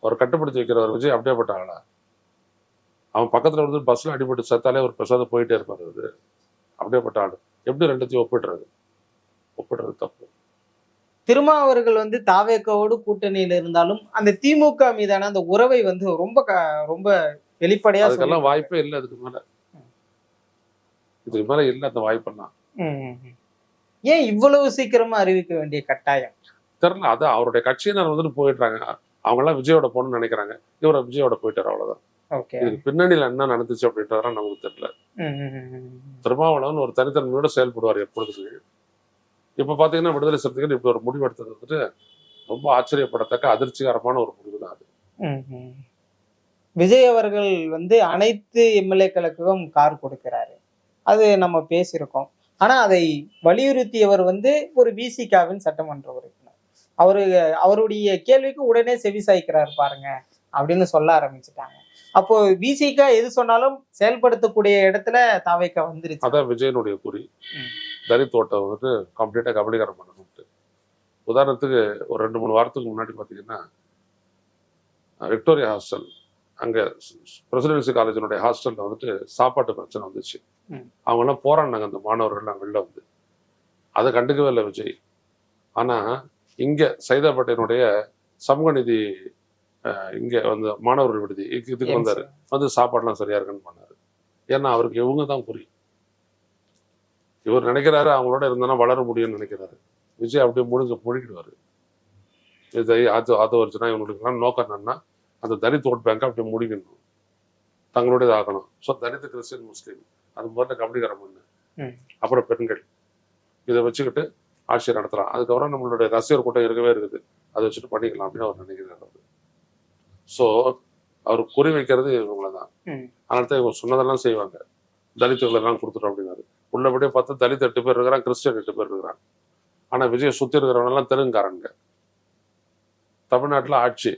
அவர் கட்டுப்படுத்தி வைக்கிறவர். விஜய் அப்படியேப்பட்ட ஆளா? அவன் பக்கத்துல வந்து பஸ்ல அடிபட்டு செத்தாலே ஒரு பெசாத போயிட்டே இருப்பாரு அவரு. அப்படியேப்பட்ட ஆளு. எப்படி ரெண்டுத்தையும் ஒப்பிடுறது தப்பு. திருமாவர்கள் வந்து தாவேக்காவோடு கூட்டணியில இருந்தாலும் அந்த திமுக மீதான அந்த உறவை வந்து ரொம்ப வெளிப்படையா அதுக்கெல்லாம் சொல்லியிருக்காரு. வாய்ப்பே இல்லை. இதுக்கு மேல இல்லை அந்த வாய்ப்பெல்லாம். ம், ம், ம். ஏன் இவ்வளவு சீக்கிரமா அறிவிக்க வேண்டிய கட்டாயம்? தெரியல, அது அவருடைய கட்சியினர் வந்துட்டு போயிடுறாங்க. அவங்க எல்லாம் விஜயோட போகணும்னு நினைக்கிறாங்க, இவரை விஜயோட போயிட்டாரு, அவ்வளவுதான். ஓகே. இதுக்கு பின்னணியில என்ன நடந்துச்சு அப்படின்றதெல்லாம் நமக்கு தெரியல. ம், ம், ம், ம். திருமாவளவன் ஒரு தனித்தன்மையோட செயல்படுவார் எப்பொழுதுமே. இப்ப பாத்தீங்கன்னா விடுதலை சிறுத்தைகள் இப்படி ஒரு முடிவு எடுத்தது வந்துட்டு ரொம்ப ஆச்சரியப்படத்தக்க அதிர்ச்சிகரமான ஒரு முடிவு தான் அது. ம், ம். விஜய் அவர்கள் வந்து அனைத்து எம்எல்ஏக்களுக்கும் கார் கொடுக்கிறாரு, அது நம்ம பேசியிருக்கோம். ஆனா அதை வலியுறுத்தியவர் வந்து ஒரு விசிகாவின் சட்டமன்ற உறுப்பினர். அவருடைய கேள்விக்கு உடனே செவி சாய்க்கிறார் பாருங்க அப்படின்னு சொல்ல ஆரம்பிச்சுட்டாங்க. அப்போ விசிகா எது சொன்னாலும் செயல்படுத்தக்கூடிய இடத்துல தாவேக்கா வந்துருச்சு. அதான் விஜயனுடைய குறி. ம். தலித் ஓட்டை வந்துட்டு கம்ப்ளீட்டா கபலீகரம் பண்ணணும்ட்டு. உதாரணத்துக்கு ஒரு 2-3 வாரத்துக்கு முன்னாடி பாத்தீங்கன்னா விக்டோரியா ஹாஸ்டல், அங்க பிரசிடென்சி காலேஜினுடைய ஹாஸ்டல்ல வந்துட்டு சாப்பாட்டு பிரச்சனை வந்துச்சு. ம். அவங்க எல்லாம் போராடினாங்க, அந்த மாணவர்கள்லாம் வெளில வந்து. அதை கண்டுக்கவே இல்லை விஜய். ஆனா இங்க சைதாப்பேட்டையினுடைய சமூக நீதி இங்க வந்து மாணவர்கள் விடுதி இதுக்கு வந்தாரு. வந்து சாப்பாடுலாம் சரியா இருக்குன்னு பண்ணாரு. ஏன்னா அவருக்கு இவங்க தான் புரியும். இவர் நினைக்கிறாரு அவங்களோட இருந்தானா வளர முடியும்னு நினைக்கிறாரு. விஜய் அப்படியே முழுக்கிடுவாரு. இதை அது வருச்சுன்னா இவங்களுக்கு நோக்கம் என்னன்னா அந்த தலித் ஓட் பேங்கை அப்படியே முடிக்கணும், தங்களுடைய ஆக்கணும். ஸோ தலித் கிறிஸ்டின் முஸ்லீம் அது முதல்ல கபடிக்காரம் பண்ணு, அப்புறம் பெண்கள், இதை வச்சுக்கிட்டு ஆட்சியை நடத்தலாம். அதுக்கப்புறம் நம்மளுடைய ரசிகர் கூட்டம் இருக்கவே இருக்குது, அதை வச்சுட்டு பண்ணிக்கலாம் அப்படின்னு அவர் நினைக்கிறார். ஸோ அவர் குறி வைக்கிறது இவங்களை தான். அதனால தான் இவங்க சொன்னதெல்லாம் செய்வாங்க. தலித்துகளெல்லாம் கொடுத்துட்டோம் அப்படின்னாரு. உள்ளபடியே பார்த்தா தலித் 8 பேர் இருக்கிறான், கிறிஸ்டியன் 8 பேர் இருக்கிறான். ஆனால் விஜய் சுற்றி இருக்கிறவங்கலாம் தெலுங்குக்காரங்க. தமிழ்நாட்டில் ஆட்சி,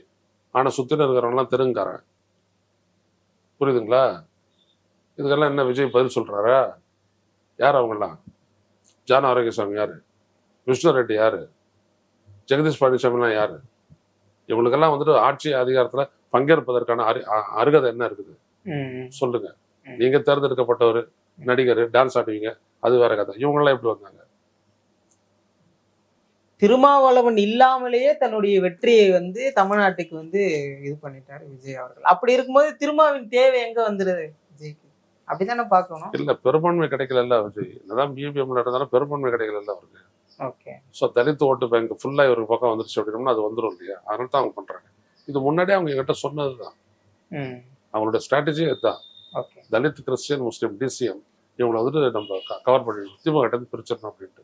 ஆனால் சுற்றில இருக்கிறவங்கலாம் தெலுங்குக்காரன். புரியுதுங்களா? இதுக்கெல்லாம் என்ன விஜய் பதில் சொல்றாரா? யார் அவங்கெல்லாம்? ஜான ஆரோக்கியசாமி யாரு? விஷ்ணு ரெட்டி யாரு? ஜெகதீஷ் பழனிசாமிலாம் யாரு? இவங்களுக்கெல்லாம் வந்துட்டு ஆட்சி அதிகாரத்துல பங்கேற்பதற்கான அருகதை என்ன இருக்குது சொல்லுங்க. நீங்க தேர்ந்தெடுக்கப்பட்டவர், நடிகர், டான்ஸ் ஆடுவீங்க, அது வேற கதை. இவங்கெல்லாம் எப்படி வந்தாங்க? திருமாவளவன் இல்லாமலேயே தன்னுடைய வெற்றியை வந்து தமிழ்நாட்டுக்கு வந்து இது பண்ணிட்டாரு விஜய் அவர்கள். அப்படி இருக்கும்போது திருமாவின் தேவை எங்க வந்துருது விஜய்க்கு? அப்படித்தானே பார்க்கணும். இல்ல, பெரும்பான்மை கிடைக்கல விஜய். என்னதான் பிபிஎம்ல இருந்தாலும் பெரும்பான்மை கிடைக்கல அவருக்கு. ஓகே. ஸோ தலித் ஓட்டு பேங்க் ஃபுல்லா இவருக்கு பக்கம் வந்துருச்சு அப்படின்னா அது வந்துடும் இல்லையா? அதனால தான் அவங்க பண்றாங்க. இது முன்னாடியே அவங்க கிட்ட சொன்னதுதான். அவங்களோட ஸ்ட்ராட்டஜி இதுதான். தலித் கிறிஸ்டியன் முஸ்லீம் டிசிஎம் இவங்களை வந்துட்டு நம்ம கவர் பண்ணி திமுக கிட்ட இருந்து பிரிச்சிடணும் அப்படின்ட்டு.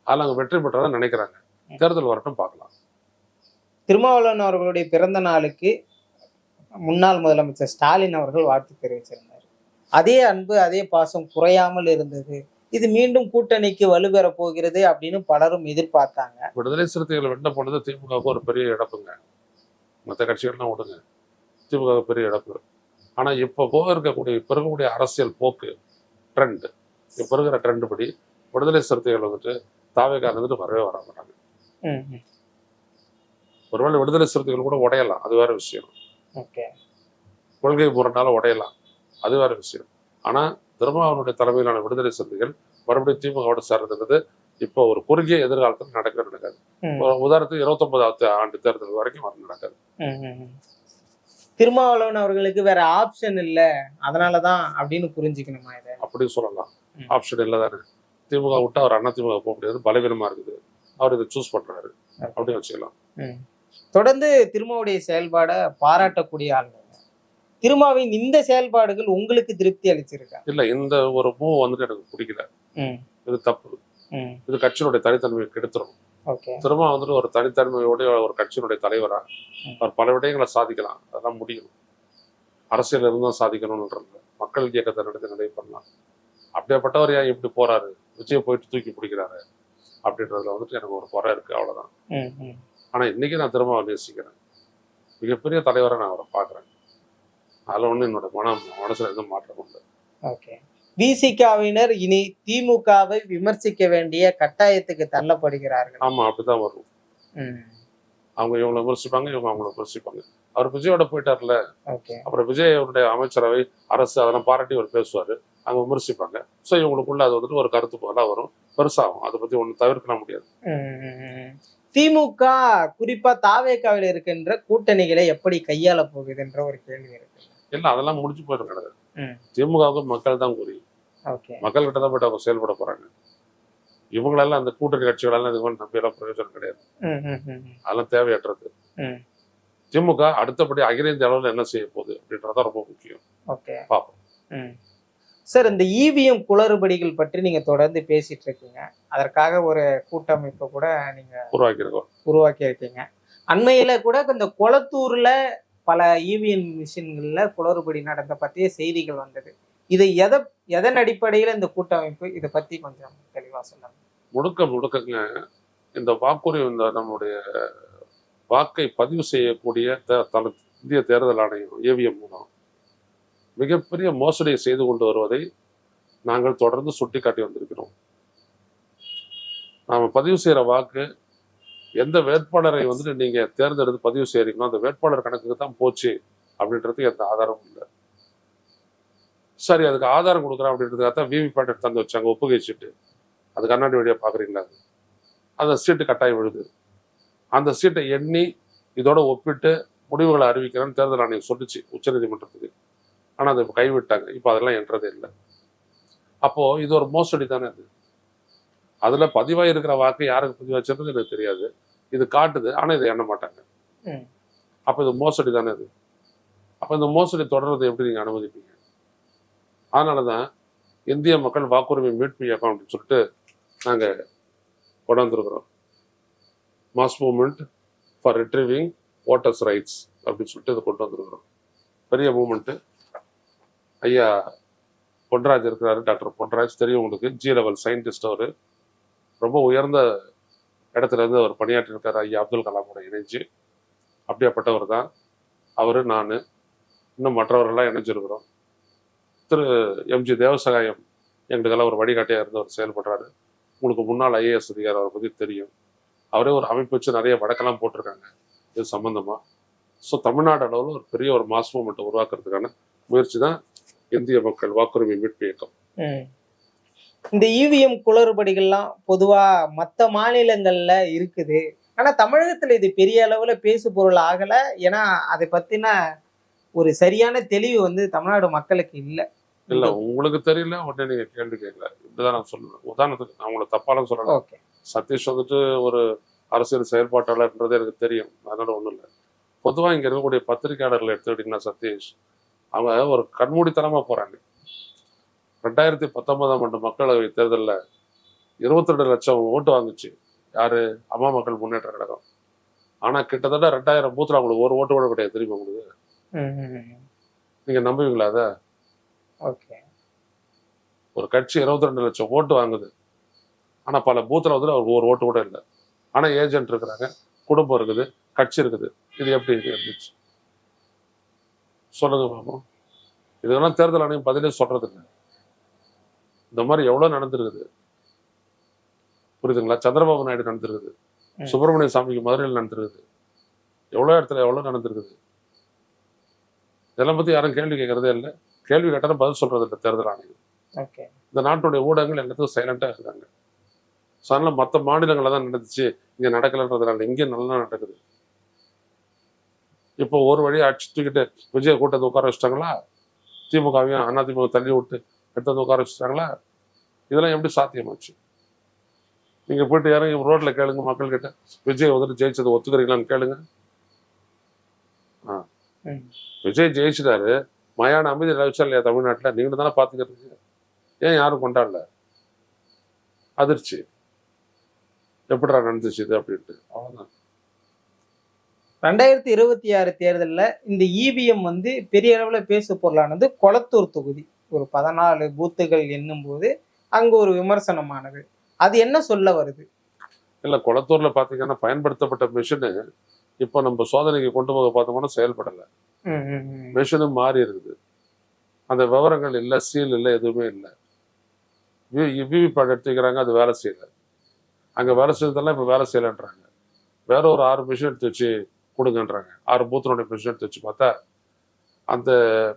அதில் அவங்க வெற்றி பெற்றதான் நினைக்கிறாங்க. தேர்தல் வரட்டும் பார்க்கலாம். திருமாவளவன் அவர்களுடைய பிறந்த நாளுக்கு முன்னாள் முதலமைச்சர் ஸ்டாலின் அவர்கள் வாழ்த்து தெரிவிச்சிருந்தார். அதே அன்பு, அதே பாசம் குறையாமல் இருந்தது. இது மீண்டும் கூட்டணிக்கு வலுப்பெற போகிறது அப்படின்னு பலரும் எதிர்பார்த்தாங்க. விடுதலை சிறுத்தைகள் வெண்ட போனது திமுகவுக்கு ஒரு பெரிய இழப்புங்க. மற்ற கட்சிகள்லாம் விடுங்க, திமுக பெரிய இழப்பு. ஆனா இப்போ இருக்கக்கூடிய அரசியல் போக்கு ட்ரெண்ட், இப்போ இருக்கிற ட்ரெண்ட் படி விடுதலை சிறுத்தைகள் வந்துட்டு தாவேக்காரர் வந்துட்டு வரவே வர மாட்டாங்க. ஒருவேளை விடுதலை சிறுத்தைகள் கூட உடையலாம், அது வேற விஷயம். கொள்கை முரணால உடையலாம், அது வேற விஷயம். ஆனா திருமாவளவனுடைய தலைமையிலான விடுதலை சிறுத்தைகள் மறுபடியும் திமுகவோட சேர்றது இப்போ ஒரு குறுகிய எதிர்காலத்தில் நடக்காது. உதாரணத்துக்கு 29வது ஆண்டு தேர்தல் வரைக்கும் நடக்காது. திருமாவளவன் அவர்களுக்கு வேற ஆப்ஷன் இல்ல, அதனாலதான் அப்படின்னு புரிஞ்சுக்கணுமா? இதை அப்படி சொல்லலாம். ஆப்ஷன் இல்லை தானே. திமுக விட்டு அவர் அண்ணா திமுக போக முடியாது, பலவீனமா இருக்குது. அவர் இதை சூஸ் பண்றாரு அப்படின்னு வச்சுக்கலாம். தொடர்ந்து திருமாவுடைய செயல்பாடை பாராட்டக்கூடிய ஆளுங்க. திருமாவின் இந்த செயல்பாடுகள் உங்களுக்கு திருப்தி அளிச்சிருக்கா? இல்ல, இந்த ஒரு மூவ் வந்துட்டு எனக்கு பிடிக்கல. இது தப்பு. இது கட்சியினுடைய தனித்தன்மையை கெடுத்துரும். திரும்ப வந்துட்டு ஒரு தனித்தன்மையோட ஒரு கட்சியினுடைய தலைவரா அவர் பல விடயங்களை சாதிக்கலாம், அதெல்லாம் முடியும். அரசியல் இருந்தும் சாதிக்கணும்ன்றது மக்கள் இயக்கத்தை நடத்தி நிறைய பண்ணலாம். அப்படியேப்பட்டவர் ஏன் இப்படி போறாரு, விஜய் போயிட்டு தூக்கி பிடிக்கிறாரு அப்படின்றதுல வந்துட்டு எனக்கு ஒரு குறை இருக்கு, அவ்வளவுதான். ஆனா இன்னைக்கு நான் திரும்ப நேசிக்கிறேன். மிகப்பெரிய தலைவரை நான் அவரை பாக்குறேன். அதுல ஒண்ணு என்னோட மனசுல எதுவும் மாற்றம் உண்டு. விசிகாவினர் இனி திமுகவை விமர்சிக்க வேண்டிய கட்டாயத்துக்கு தள்ளப்படுகிறார்கள். ஆமா, அப்படிதான் வரும். அவங்க இவங்களை விமர்சிப்பாங்க, இவங்க அவங்கள விமர்சிப்பாங்க. அவர் விஜயோட போயிட்டார்ல, அப்புறம் விஜய் அவருடைய அமைச்சரவை அரசு அதெல்லாம் பாராட்டி அவர் பேசுவாரு, அவங்க விமர்சிப்பாங்க. ஸோ இவங்களுக்குள்ள அது வந்துட்டு ஒரு கருத்து போல வரும், பெருசாகும். அதை பத்தி ஒண்ணு தவிர்க்க முடியாது. திமுக குறிப்பா தாவேகாவில் இருக்கின்ற கூட்டணிகளை எப்படி கையாள போகுதுன்ற ஒரு கேள்வி இருக்கு. இல்ல, அதெல்லாம் முடிஞ்சு போயிடும் கிடையாது. திமுகவுக்கு மக்கள் தான் குறி. மக்கள் கிட்ட தான் போயிட்டு அவங்க செயல்பட போறாங்க. இவங்களெல்லாம் அந்த கூட்டணி கட்சிகளெல்லாம் இது மாதிரி நம்பியெல்லாம் பிரயோஜனம் கிடையாது. அதெல்லாம் தேவையற்றது. திமுக அடுத்தபடி அகில இந்திய அளவில் என்ன செய்ய போகுது அப்படின்றதான் ரொம்ப முக்கியம். பார்ப்போம். சார், இந்த இவிஎம் குளறுபடிகள் பற்றி நீங்க தொடர்ந்து பேசிட்டு இருக்கீங்க. அதற்காக ஒரு கூட்டமைப்பை கூட நீங்க உருவாக்கி இருக்கீங்க. அண்மையில கூட இந்த கொளத்தூர்ல பல இவிஎம் மிஷின்கள்ல குளறுபடி நடந்த பற்றிய செய்திகள் வந்தது. இதை எதன் அடிப்படையில இந்த கூட்டமைப்பு, இதை பத்தி கொஞ்சம் தெளிவா சொல்லுங்க. முழுக்கங்க இந்த வாக்குறுதி, இந்த நம்முடைய வாக்கை பதிவு செய்யக்கூடிய இந்திய தேர்தல் ஆணையம் இவிஎம் மூலம் மிகப்பெரிய மோசடியை செய்து கொண்டு வருவதை நாங்கள் தொடர்ந்து சுட்டிக்காட்டி வந்திருக்கிறோம். நாம பதிவு செய்யற வாக்கு எந்த வேட்பாளரை வந்துட்டு நீங்க தேர்ந்தெடுத்து பதிவு செய்யறீங்களோ அந்த வேட்பாளர் கணக்குக்கு தான் போச்சு அப்படின்றதுக்கு எந்த ஆதாரமும் இல்லை. சரி, அதுக்கு ஆதாரம் கொடுக்குறேன் அப்படின்றதுக்காக தான் விவிபேட் தந்து வச்சாங்க, ஒப்புகை சீட்டு. அது கண்ணாடி வழியாக பார்க்குறீங்களா? அந்த சீட்டு கட்டாயம் விழுது. அந்த சீட்டை எண்ணி இதோட ஒப்பிட்டு முடிவுகளை அறிவிக்கிறேன்னு தேர்தல் ஆணையம் சொல்லிச்சு உச்சநீதிமன்றத்துக்கு. ஆனால் அதை இப்போ கைவிட்டாங்க. இப்போ அதெல்லாம் என்றதே இல்லை. அப்போது இது ஒரு மோசடி தானே அது. அதில் பதிவாக இருக்கிற வாக்கு யாருக்கு பதிவாச்சுன்றது எனக்கு தெரியாது. இது காட்டுது, ஆனால் இதை எண்ண மாட்டாங்க. அப்போ இது மோசடி தானே அது. அப்போ இந்த மோசடி தொடர்றதை எப்படி நீங்கள் அனுமதிப்பீங்க? அதனால தான் இந்திய மக்கள் வாக்குரிமை மீட்பு இயக்கம் அப்படின்னு சொல்லிட்டு நாங்கள் கொண்டாந்துருக்குறோம். Mass movement for retrieving voters rights அப்படின்னு சொல்லிட்டு இதை கொண்டு வந்துருக்குறோம். பெரிய மூவ்மெண்ட்டு. ஐயா பொன்ராஜ் இருக்கிறாரு, டாக்டர் பொன்ராஜ் தெரியும் உங்களுக்கு. G level scientist. அவர் ரொம்ப உயர்ந்த இடத்துல இருந்து அவர் பணியாற்றிருக்காரு ஐயா அப்துல் கலாமோட இணைஞ்சு. அப்படியாப்பட்டவர் தான் அவர். நான் இன்னும் மற்றவர்கள்லாம் இணைஞ்சிருக்கிறோம். திரு எம்ஜி தேவசகாயம் எங்களுக்கெல்லாம் ஒரு வழிகாட்டியாக இருந்து அவர் செயல்படுறாரு. உங்களுக்கு முன்னாள் ஐஏஎஸ் அதிகாரி அவரை பற்றி தெரியும். அவரே ஒரு அமைப்பு வச்சு நிறைய வழக்கெல்லாம் போட்டிருக்காங்க இது சம்பந்தமா. ஸோ தமிழ்நாடு அளவில் ஒரு பெரிய ஒரு மாஸ் மூவ்மெண்ட்டை உருவாக்குறதுக்கான முயற்சி தான் இந்திய மக்கள் வாக்குரிமை மீட்பு இயக்கம். இந்த இவிஎம் குளறுபடிகள்லாம் பொதுவா மற்ற மாநிலங்கள்ல இருக்குது. ஆனா தமிழகத்துல இது பெரிய அளவுல பேசு பொருள் ஆகல. ஏன்னா அதை பத்தின ஒரு சரியான தெளிவு வந்து தமிழ்நாடு மக்களுக்கு இல்லை. இல்ல உங்களுக்கு தெரியல உடனே நீங்க கேள்வி கேட்கல. இப்படிதான் நான் சொல்லுவேன். உதாரணத்துக்கு நான் உங்களை தப்பாலும் சொல்லலாம். ஓகே. சதீஷ் வந்துட்டு ஒரு அரசியல் செயல்பாட்டாளர்ன்றது எனக்கு தெரியும். அதனால ஒண்ணும் இல்லை. பொதுவா இங்க இருக்கக்கூடிய பத்திரிகையாளர்களை எடுத்துக்கிட்டீங்கன்னா சதீஷ், அவங்க ஒரு கண்மூடித்தனமா போறாங்க. 2019 ஆண்டு மக்களவை தேர்தலில் 22 லட்சம் ஓட்டு வாங்குச்சு யாரு? அம்மா மக்கள் முன்னேற்ற கழகம். ஆனா கிட்டத்தட்ட 2000 பூத்துல அவங்களுக்கு ஒரு ஓட்டு கூட கிடையாது. தெரியுமா உங்களுக்கு? நீங்க நம்புவீங்களா அதை? ஓகே. ஒரு கட்சி 22 லட்சம் ஓட்டு வாங்குது. ஆனா பல பூத்துல வந்து அவருக்கு ஒரு ஓட்டு கூட இல்லை. ஆனா ஏஜென்ட் இருக்கிறாங்க, குடும்பம் இருக்குது, கட்சி இருக்குது. இது எப்படி இருந்துச்சு சொல்லுங்க பாப்போம். இதெல்லாம் தேர்தல் ஆணையம் பதிலே சொல்றது இல்லை. இந்த மாதிரி எவ்வளவு நடந்திருக்குது புரியுதுங்களா? சந்திரபாபு நாயுடு நடந்திருக்குது, சுப்பிரமணிய சாமிக்கு மதுரையில் நடந்திருக்குது, எவ்வளவு இடத்துல எவ்வளவு நடந்திருக்குது. இதெல்லாம் பத்தி யாரும் கேள்வி கேட்கறதே இல்லை. கேள்வி கேட்டாலும் பதில் சொல்றது இல்லை தேர்தல் ஆணையம். இந்த நாட்டுடைய ஊடகங்கள் எல்லாத்துக்கும் சைலண்டா இருக்காங்க. அதனால மற்ற மாநிலங்கள்ல தான் நடந்துச்சு, இங்க நடக்கலன்றதுனால இங்கே நல்லா நடக்குது. இப்போ ஒரு வழியை அடிச்சு தூக்கிட்டு விஜய கூட்டத்தை உட்கார வச்சுட்டாங்களா? திமுகவையும் அதிமுக தள்ளி விட்டு எடுத்து வந்து உட்கார வச்சுட்டாங்களா? இதெல்லாம் எப்படி சாத்தியமாச்சு? நீங்க போயிட்டு இறங்கி ரோட்ல கேளுங்க மக்கள் கிட்ட, விஜய் வந்துட்டு ஜெயிச்சதை ஒத்துக்கிறீங்களான்னு கேளுங்க. விஜய் ஜெயிச்சிட்டாரு, மயான அமைதி நிலவுச்சா இல்லையா தமிழ்நாட்டில்? நீங்க தானே பார்த்துக்கிறீங்க. ஏன் யாரும் கொண்டாடல? அதிர்ச்சி எப்படிடா நடந்துச்சு இது அப்படின்ட்டு. அவ்வளவுதான். 2026 தேர்தலில் இந்த இவிஎம் வந்து பெரிய அளவுல பேசு பொருளானது கொளத்தூர் தொகுதி. ஒரு 14 பூத்துகள் எண்ணும் போது அங்க ஒரு விமர்சனமானது. அது என்ன சொல்ல வருது? இல்ல, கொளத்தூர்ல பாத்தீங்கன்னா பயன்படுத்தப்பட்ட மிஷினு இப்போ நம்ம சோதனைக்கு கொண்டு போக பார்த்தோம்னா செயல்படலை. மிஷினும் மாறி இருக்குது. அந்த விவரங்கள் இல்லை, சீல் இல்லை, எதுவுமே இல்லை. விவிபேட் எடுத்துக்கிறாங்க, அது வேலை செய்யலை. அங்கே வேலை செய்யறதெல்லாம் இப்போ வேலை செய்யலைன்றாங்க. வேற ஒரு 6 மிஷின் எடுத்து வச்சு கொடுங்கன்றாங்க. 6 பூத்தினுடைய மிஷின் எடுத்து வச்சு பார்த்தா அந்த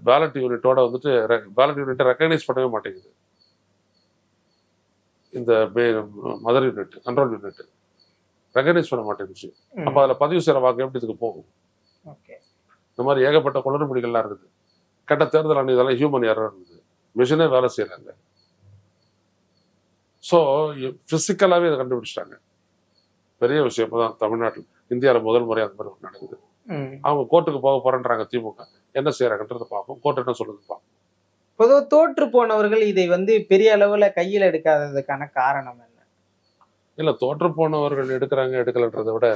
பேலட் யூனிட்டோட வந்துட்டு பேலட் யூனிட்டை ரெக்கக்னைஸ் பண்ணவே மாட்டேங்குது. இந்த mother unit, control unit recognise பண்ண மாட்டேங்குச்சு. அப்போ அதில் பதிவு செய்கிற வாக்கு எப்படி இதுக்கு போகும்? இந்த மாதிரி ஏகப்பட்ட குளறுபடிகள்லாம் இருக்குது. கெட்ட தேர்தல் ஆணையம் இதெல்லாம் ஹியூமன் எரர் இருந்தது. மிஷினே வேலை செய்யறாங்க. ஸோ பிசிக்கலாகவே இதை கண்டுபிடிச்சிட்டாங்க. பெரிய விஷயம் தான் தமிழ்நாட்டில், இந்தியாவில் முதல் முறை அந்த மாதிரி நடக்குது. அவங்க கோர்ட்டுக்கு போக போறேன்றாங்க திமுக. என்ன செய்யறாங்கன்றதை பார்ப்போம். கோர்ட் என்ன சொல்லுது பார்ப்போம். பொதுவாக தோற்று போனவர்கள் இதை வந்து பெரிய அளவுல கையில் எடுக்காததுக்கான காரணம் என்ன? இல்ல, தோற்று போனவர்கள் எடுக்கிறாங்க எடுக்கலன்றதை விட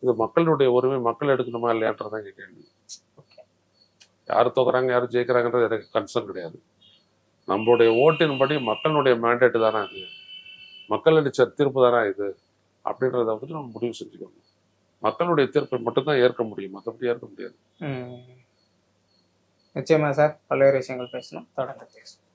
இது மக்களுடைய உரிமை, மக்கள் எடுக்கணுமா இல்லையான்றதான் இங்க கேள்வி. யார் தோக்குறாங்க யார் ஜெயிக்கிறாங்கன்றது எனக்கு கன்சர்ன் கிடையாது. நம்மளுடைய ஓட்டின்படி மக்களுடைய மேண்டேட் தானே அது, மக்கள் அளிச்ச தீர்ப்பு தானே இது அப்படின்றத வந்துட்டு நம்ம முடிவு செஞ்சுக்கணும். மக்களுடைய தீர்ப்பை மட்டும்தான் ஏற்க முடியும், மற்றபடி ஏற்க முடியாது. நிச்சயமா சார், பல்வேறு விஷயங்கள் பேசணும். தொடர்ந்து பேசணும்.